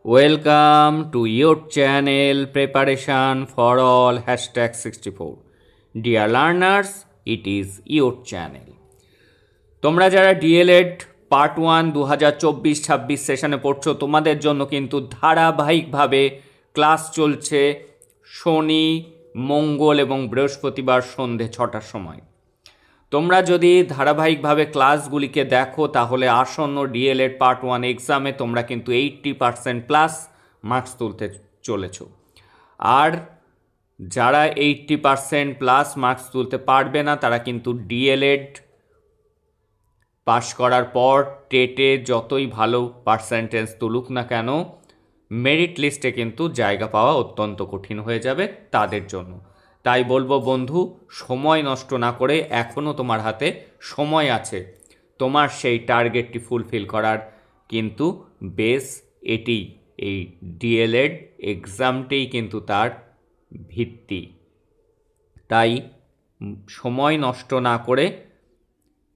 Welcome to your channel Preparation for All #64. Dear learners, it is your channel. তোমরা যারা D.El.Ed part 1 2024-26 সেশনে পড়ছো তোমাদের জন্য কিন্তু ধারাবাহিকভাবে ক্লাস চলছে শনি, মঙ্গল এবং বৃহস্পতিবার সন্ধে 6টার সময়। তোমরা যদি ধারাবাহিকভাবে ক্লাসগুলিকে দেখো তাহলে আসন্ন ডিএলএড পার্ট 1 এক্সামে তোমরা কিন্তু 80% প্লাস মার্কস তুলতে চলেছ। আর যারা 80% প্লাস মার্কস তুলতে পারবে না তারা কিন্তু ডিএলএড পাশ করার পর টেটে যতই ভালো পার্সেন্টেজ তুলুক না কেন মেরিট লিস্টে কিন্তু জায়গা পাওয়া অত্যন্ত কঠিন হয়ে যাবে তাদের জন্য। তাই বলবো বন্ধু, সময় নষ্ট না করে এখনও তোমার হাতে সময় আছে তোমার সেই টার্গেটটি ফুলফিল করার, কিন্তু বেস এটি এই ডিএলএড এক্সামটিই কিন্তু তার ভিত্তি। তাই সময় নষ্ট না করে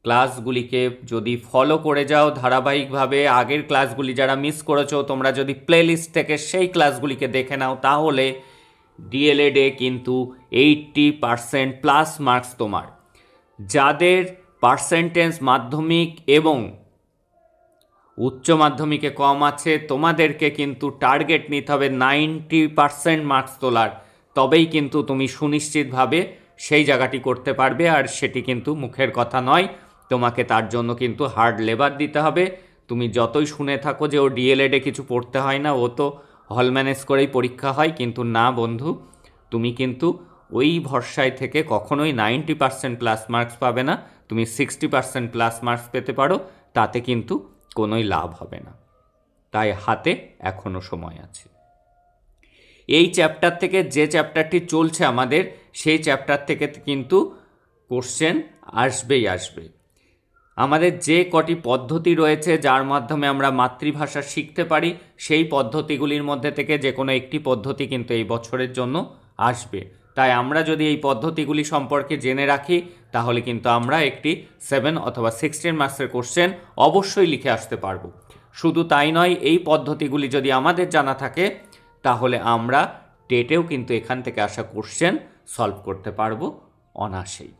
ক্লাসগুলিকে যদি ফলো করে যাও ধারাবাহিকভাবে, আগের ক্লাসগুলি যারা মিস করেছো তোমরা যদি প্লেলিস্ট থেকে সেই ক্লাসগুলিকে দেখে নাও তাহলে ডিএলএডে কিন্তু 80% প্লাস মার্কস তোমার। যাদের পার্সেন্টেজ মাধ্যমিক এবং উচ্চ মাধ্যমিকে কম আছে তোমাদেরকে কিন্তু টার্গেট নিতে হবে 90% মার্কস তোলার, তবেই কিন্তু তুমি সুনিশ্চিতভাবে সেই জায়গাটি করতে পারবে। আর সেটি কিন্তু মুখের কথা নয়, তোমাকে তার জন্য কিন্তু হার্ড লেবার দিতে হবে। তুমি যতই শুনে থাকো যে ও ডিএলএডে কিছু পড়তে হয় না, ও তো হল ম্যানেজ করেই পরীক্ষা হয়, কিন্তু না বন্ধু, তুমি কিন্তু ওই ভরসায় থেকে কখনোই 90% প্লাস মার্কস পাবে না। তুমি 60% প্লাস মার্কস পেতে পারো, তাতে কিন্তু কোনোই লাভ হবে না। তাই হাতে এখনও সময় আছে। এই চ্যাপ্টার থেকে যে চ্যাপ্টারটি চলছে আমাদের, সেই চ্যাপ্টার থেকে কিন্তু কোশ্চেন আসবেই আসবে। আমাদের যে কটি পদ্ধতি রয়েছে যার মাধ্যমে আমরা মাতৃভাষা শিখতে পারি, সেই পদ্ধতিগুলির মধ্যে থেকে যে কোনো একটি পদ্ধতি কিন্তু এই বছরের জন্য আসবে। তাই আমরা যদি এই পদ্ধতিগুলি সম্পর্কে জেনে রাখি তাহলে কিন্তু আমরা একটি 7 অথবা 16 মার্কসের কোশ্চেন অবশ্যই লিখে আসতে পারবো। শুধু তাই নয়, এই পদ্ধতিগুলি যদি আমাদের জানা থাকে তাহলে আমরা টেটেও কিন্তু এখান থেকে আসা কোশ্চেন সলভ করতে পারবো অনায়াসেই।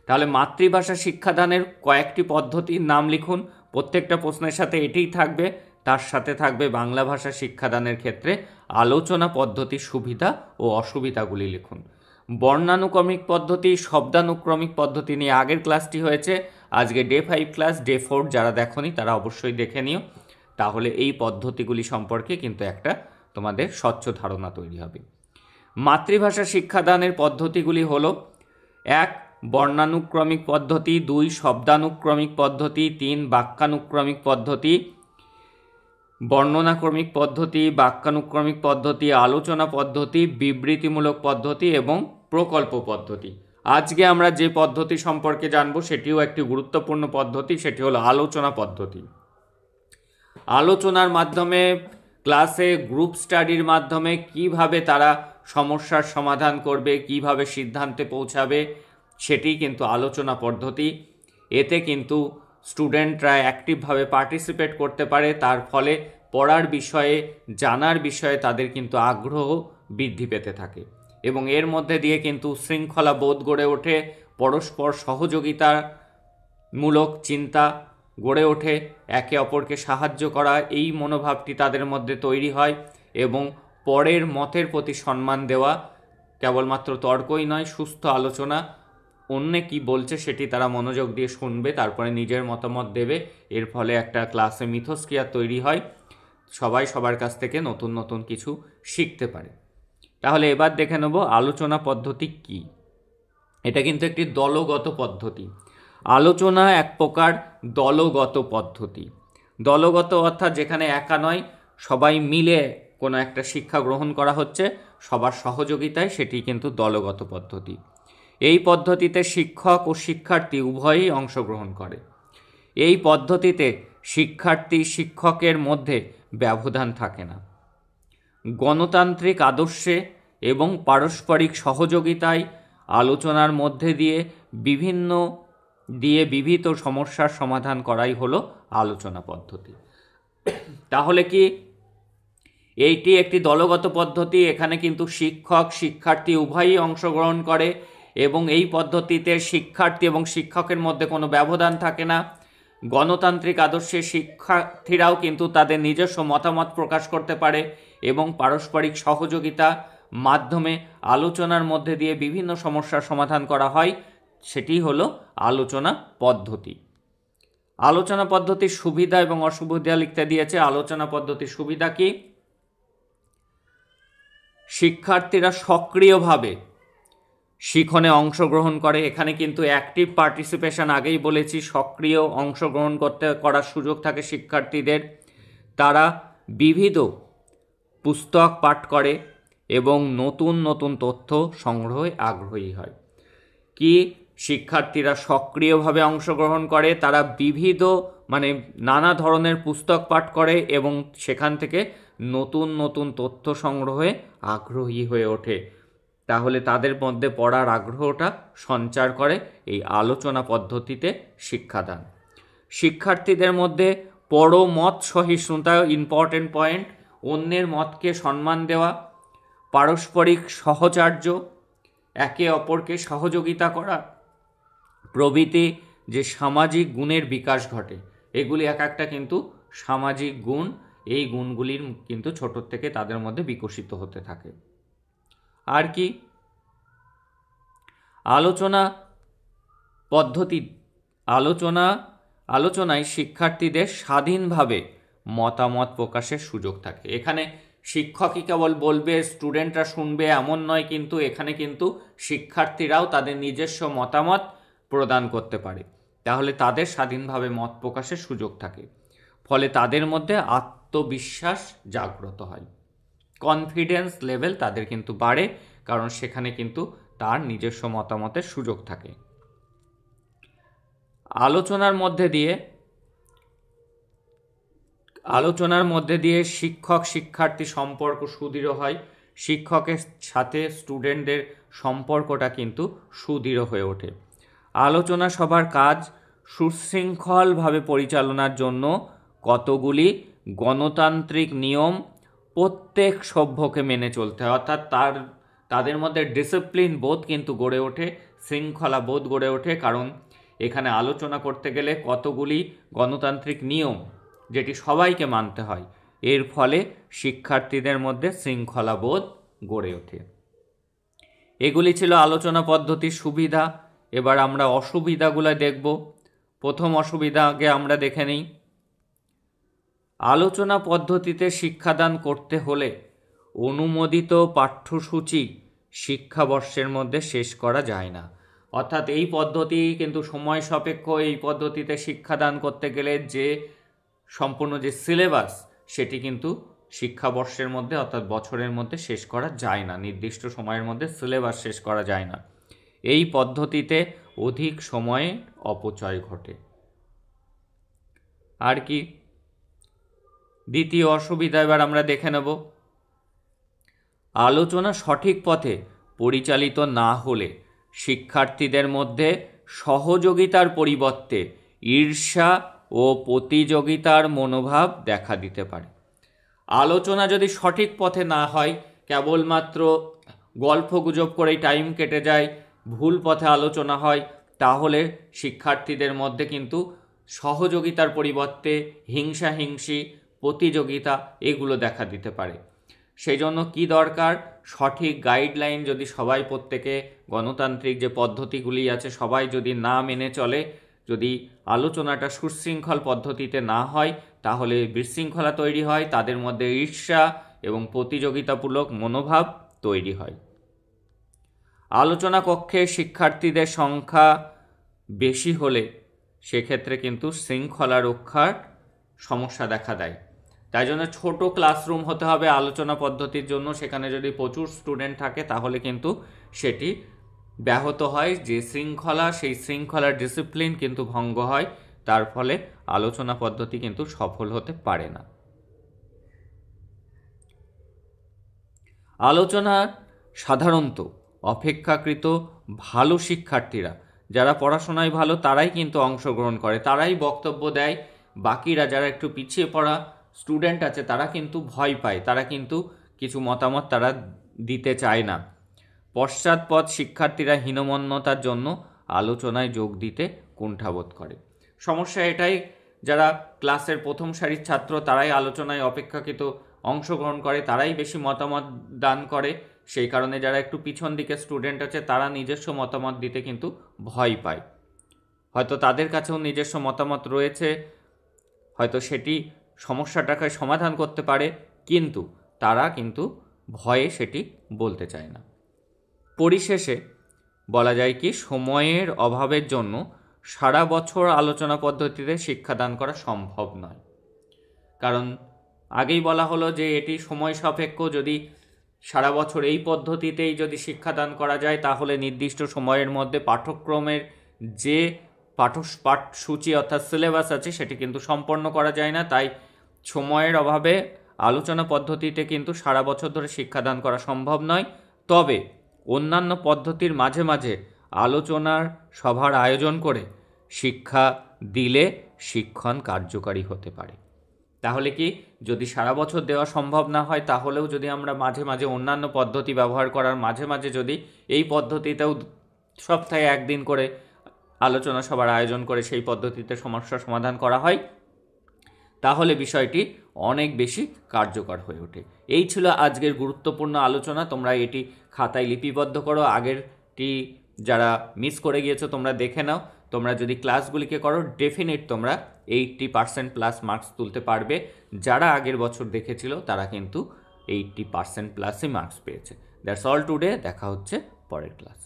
তাহলে মাতৃভাষা শিক্ষাদানের কয়েকটি পদ্ধতির নাম লিখুন। প্রত্যেকটা প্রশ্নের সাথে এটিই থাকবে, তার সাথে থাকবে বাংলা ভাষা শিক্ষাদানের ক্ষেত্রে আলোচনা পদ্ধতির সুবিধা ও অসুবিধাগুলি লিখুন। বর্ণানুক্রমিক পদ্ধতি, শব্দানুক্রমিক পদ্ধতি নিয়ে আগের ক্লাসটি হয়েছে, আজকে ডে 5 ক্লাস, ডে 4 যারা দেখোনি তারা অবশ্যই দেখে নিও। তাহলে এই পদ্ধতিগুলি সম্পর্কে কিন্তু একটা তোমাদের স্বচ্ছ ধারণা তৈরি হবে। মাতৃভাষা শিক্ষাদানের পদ্ধতিগুলি হলো: 1 বর্ণানুক্রমিক পদ্ধতি, 2 শব্দানুক্রমিক পদ্ধতি, 3 বাক্যানুক্রমিক পদ্ধতি, বর্ণনাক্রমিক পদ্ধতি, বাক্যানুক্রমিক পদ্ধতি, আলোচনা পদ্ধতি, বিবৃতিমূলক পদ্ধতি এবং প্রকল্প পদ্ধতি। আজকে আমরা যে পদ্ধতি সম্পর্কে জানবো সেটিও একটি গুরুত্বপূর্ণ পদ্ধতি, সেটি হলো আলোচনা পদ্ধতি। আলোচনার মাধ্যমে ক্লাসে গ্রুপ স্টাডির মাধ্যমে কিভাবে তারা সমস্যার সমাধান করবে, কিভাবে সিদ্ধান্তে পৌঁছাবে, সেটি কিন্তু আলোচনা পদ্ধতি। এতে কিন্তু স্টুডেন্টরা অ্যাক্টিভভাবে পার্টিসিপেট করতে পারে, তার ফলে পড়ার বিষয়ে, জানার বিষয়ে তাদের কিন্তু আগ্রহ বৃদ্ধি পেতে থাকে এবং এর মধ্যে দিয়ে কিন্তু শৃঙ্খলা বোধ গড়ে ওঠে, পরস্পর সহযোগিতামূলক চিন্তা গড়ে ওঠে, একে অপরকে সাহায্য করা এই মনোভাবটি তাদের মধ্যে তৈরি হয় এবং পরের মতের প্রতি সম্মান দেওয়া, কেবলমাত্র তর্কই নয়, সুস্থ আলোচনা, অন্যে কি বলছে সেটি তারা মনোযোগ দিয়ে শুনবে, তারপরে নিজের মতামত দেবে। এর ফলে একটা ক্লাসে মিথস্ক্রিয়া তৈরি হয়, সবাই সবার কাছ থেকে নতুন নতুন কিছু শিখতে পারে। তাহলে এবার দেখে নেব আলোচনা পদ্ধতি কি। এটা কিন্তু একটি দলগত পদ্ধতি। আলোচনা এক প্রকার দলগত পদ্ধতি। দলগত অর্থাৎ যেখানে একা নয়, সবাই মিলে কোনো একটা শিক্ষা গ্রহণ করা হচ্ছে সবার সহযোগিতায়, সেটি কিন্তু দলগত পদ্ধতি। এই পদ্ধতিতে শিক্ষক ও শিক্ষার্থী উভয়ই অংশগ্রহণ করে। এই পদ্ধতিতে শিক্ষার্থী শিক্ষকের মধ্যে ব্যবধান থাকে না। গণতান্ত্রিক আদর্শে এবং পারস্পরিক সহযোগিতায় আলোচনার মধ্যে দিয়ে বিবিধ সমস্যার সমাধান করাই হলো আলোচনা পদ্ধতি। তাহলে কি এইটি একটি দলগত পদ্ধতি। এখানে কিন্তু শিক্ষক শিক্ষার্থী উভয়ই অংশগ্রহণ করে এবং এই পদ্ধতিতে শিক্ষার্থী এবং শিক্ষকের মধ্যে কোনো ব্যবধান থাকে না। গণতান্ত্রিক আদর্শে শিক্ষার্থীরাও কিন্তু তাদের নিজস্ব মতামত প্রকাশ করতে পারে এবং পারস্পরিক সহযোগিতা মাধ্যমে আলোচনার মধ্যে দিয়ে বিভিন্ন সমস্যার সমাধান করা হয়। সেটি হলো আলোচনা পদ্ধতি। আলোচনা পদ্ধতির সুবিধা এবং অসুবিধা লিখতে দিয়েছে। আলোচনা পদ্ধতির সুবিধা কি? শিক্ষার্থীরা সক্রিয়ভাবে শিখনে অংশগ্রহণ করে। এখানে কিন্তু অ্যাক্টিভ পার্টিসিপেশন, আগেই বলেছি, সক্রিয় অংশগ্রহণ করার সুযোগ থাকে শিক্ষার্থীদের। তারা বিবিধ পুস্তক পাঠ করে এবং নতুন নতুন তথ্য সংগ্রহে আগ্রহী হয়। কি শিক্ষার্থীরা সক্রিয়ভাবে অংশগ্রহণ করে, তারা বিবিধ নানা ধরনের পুস্তক পাঠ করে এবং সেখান থেকে নতুন নতুন তথ্য সংগ্রহে আগ্রহী হয়ে ওঠে। তাহলে তাদের মধ্যে পড়ার আগ্রহটা সঞ্চার করে এই আলোচনা পদ্ধতিতে শিক্ষাদান। শিক্ষার্থীদের মধ্যে পরমত সহিষ্ণুতা ইম্পর্টেন্ট পয়েন্ট। অন্যের মতকে সম্মান দেওয়া, পারস্পরিক সহচার্য, একে অপরকে সহযোগিতা করা প্রভৃতি যে সামাজিক গুণের বিকাশ ঘটে। এগুলি এক একটা কিন্তু সামাজিক গুণ। এই গুণগুলির কিন্তু ছোট থেকে তাদের মধ্যে বিকশিত হতে থাকে। আর কি? আলোচনা পদ্ধতি আলোচনায় শিক্ষার্থীদের স্বাধীনভাবে মতামত প্রকাশের সুযোগ থাকে। এখানে শিক্ষকই কেবল বলবে, স্টুডেন্টরা শুনবে এমন নয়, কিন্তু এখানে কিন্তু শিক্ষার্থীরাও তাদের নিজস্ব মতামত প্রদান করতে পারে। তাহলে তাদের স্বাধীনভাবে মত প্রকাশের সুযোগ থাকে। ফলে তাদের মধ্যে আত্মবিশ্বাস জাগ্রত হয়, কনফিডেন্স লেভেল তাদের কিন্তু বাড়ে, কারণ সেখানে কিন্তু তার নিজস্ব মতামতের সুযোগ থাকে। আলোচনার মধ্যে দিয়ে শিক্ষক শিক্ষার্থী সম্পর্ক সুদৃঢ় হয়। শিক্ষকের সাথে স্টুডেন্টদের সম্পর্কটা কিন্তু সুদৃঢ় হয়ে ওঠে। আলোচনা সভার কাজ সুশৃঙ্খলভাবে পরিচালনার জন্য কতগুলি গণতান্ত্রিক নিয়ম প্রত্যেক সভ্যকে মেনে চলতে হয়। অর্থাৎ তাদের মধ্যে ডিসিপ্লিন বোধ কিন্তু গড়ে ওঠে, শৃঙ্খলা বোধ গড়ে ওঠে, কারণ এখানে আলোচনা করতে গেলে কতগুলি গণতান্ত্রিক নিয়ম যেটি সবাইকে মানতে হয়। এর ফলে শিক্ষার্থীদের মধ্যে শৃঙ্খলা বোধ গড়ে ওঠে। এগুলি ছিল আলোচনা পদ্ধতির সুবিধা। এবার আমরা অসুবিধাগুলো দেখব। প্রথম অসুবিধাকে আমরা দেখে নিই। আলোচনা পদ্ধতিতে শিক্ষাদান করতে হলে অনুমোদিত পাঠ্যসূচি শিক্ষাবর্ষের মধ্যে শেষ করা যায় না। অর্থাৎ এই পদ্ধতি কিন্তু সময় সাপেক্ষ। এই পদ্ধতিতে শিক্ষাদান করতে গেলে যে সম্পূর্ণ যে সিলেবাস, সেটি কিন্তু শিক্ষাবর্ষের মধ্যে অর্থাৎ বছরের মধ্যে শেষ করা যায় না। নির্দিষ্ট সময়ের মধ্যে সিলেবাস শেষ করা যায় না। এই পদ্ধতিতে অধিক সময়ে অপচয় ঘটে। আর কি? দ্বিতীয় অসুবিধা এবার আমরা দেখে নেব। আলোচনা সঠিক পথে পরিচালিত না হলে শিক্ষার্থীদের মধ্যে সহযোগিতার পরিবর্তে ঈর্ষা ও প্রতিযোগিতার মনোভাব দেখা দিতে পারে। আলোচনা যদি সঠিক পথে না হয়, কেবলমাত্র গল্পগুজব করেই টাইম কেটে যায়, ভুল পথে আলোচনা হয়, তাহলে শিক্ষার্থীদের মধ্যে কিন্তু সহযোগিতার পরিবর্তে হিংসাহিংসি, প্রতিযোগিতা এগুলো দেখা দিতে পারে। সেই জন্য কী দরকার? সঠিক গাইডলাইন যদি সবাই, প্রত্যেকে গণতান্ত্রিক যে পদ্ধতিগুলি আছে সবাই যদি না মেনে চলে, যদি আলোচনাটা সুশৃঙ্খল পদ্ধতিতে না হয়, তাহলে বিশৃঙ্খলা তৈরি হয়, তাদের মধ্যে ঈর্ষা এবং প্রতিযোগিতামূলক মনোভাব তৈরি হয়। আলোচনা কক্ষে শিক্ষার্থীদের সংখ্যা বেশি হলে সেক্ষেত্রে কিন্তু শৃঙ্খলা রক্ষার সমস্যা দেখা দেয়। তাই জন্য ছোট ক্লাসরুম হতে হবে আলোচনা পদ্ধতির জন্য। সেখানে যদি প্রচুর স্টুডেন্ট থাকে তাহলে কিন্তু সেটি ব্যাহত হয়, যে শৃঙ্খলা, সেই শৃঙ্খলার ডিসিপ্লিন কিন্তু ভঙ্গ হয়, তার ফলে আলোচনা পদ্ধতি কিন্তু সফল হতে পারে না। আলোচনা সাধারণত অপেক্ষাকৃত ভালো শিক্ষার্থীরা, যারা পড়াশোনায় ভালো, তারাই কিন্তু অংশগ্রহণ করে, তারাই বক্তব্য দেয়। বাকিরা যারা একটু পিছিয়ে পড়া স্টুডেন্ট আছে তারা কিন্তু ভয় পায়, তারা কিন্তু কিছু মতামত তারা দিতে চায় না। পশ্চাৎপদ শিক্ষার্থীরা হীনমন্যতার জন্য আলোচনায় যোগ দিতে কুণ্ঠাবোধ করে। সমস্যা এটাই, যারা ক্লাসের প্রথম সারির ছাত্র তারাই আলোচনায় অপেক্ষাকৃত অংশগ্রহণ করে, তারাই বেশি মতামত দান করে। সেই কারণে যারা একটু পিছন দিকে স্টুডেন্ট আছে তারা নিজস্ব মতামত দিতে কিন্তু ভয় পায়। হয়তো তাদের কাছেও নিজস্ব মতামত রয়েছে, হয়তো সেটি সমস্যাটাকে সমাধান করতে পারে, কিন্তু তারা কিন্তু ভয়ে সেটি বলতে চায় না। পরিশেষে বলা যায় কি, সময়ের অভাবের জন্য সারা বছর আলোচনা পদ্ধতিতে শিক্ষাদান করা সম্ভব নয়। কারণ আগেই বলা হলো যে এটি সময় সাপেক্ষ। যদি সারা বছর এই পদ্ধতিতেই যদি শিক্ষাদান করা যায় তাহলে নির্দিষ্ট সময়ের মধ্যে পাঠ্যক্রমের যে পাঠসূচি অর্থাৎ সিলেবাস আছে সেটি কিন্তু সম্পন্ন করা যায় না। তাই সময়ের অভাবে আলোচনা পদ্ধতিতে কিন্তু সারা বছর ধরে শিক্ষাদান করা সম্ভব নয়। তবে অন্যান্য পদ্ধতির মাঝে মাঝে আলোচনার সভার আয়োজন করে শিক্ষা দিলে শিক্ষণ কার্যকারী হতে পারে। তাহলে কি, যদি সারা বছর দেওয়া সম্ভব না হয় তাহলেও যদি আমরা মাঝে মাঝে অন্যান্য পদ্ধতি ব্যবহার করার মাঝে মাঝে যদি এই পদ্ধতিতেও সপ্তাহে একদিন করে আলোচনা সভার আয়োজন করে সেই পদ্ধতিতে সমস্যার সমাধান করা হয়, তাহলে বিষয়টি অনেক বেশি কার্যকর হয়ে ওঠে। এই ছিল আজকের গুরুত্বপূর্ণ আলোচনা। তোমরা এটি খাতায় লিপিবদ্ধ করো, আগেরটি যারা মিস করে গিয়েছো তোমরা দেখে নাও। তোমরা যদি ক্লাসগুলিকে করো ডেফিনেট তোমরা 80% প্লাস মার্কস তুলতে পারবে। যারা আগের বছর দেখেছিল তারা কিন্তু 80% প্লাসই মার্কস পেয়েছে। That's all today. দেখা হচ্ছে পরের ক্লাস।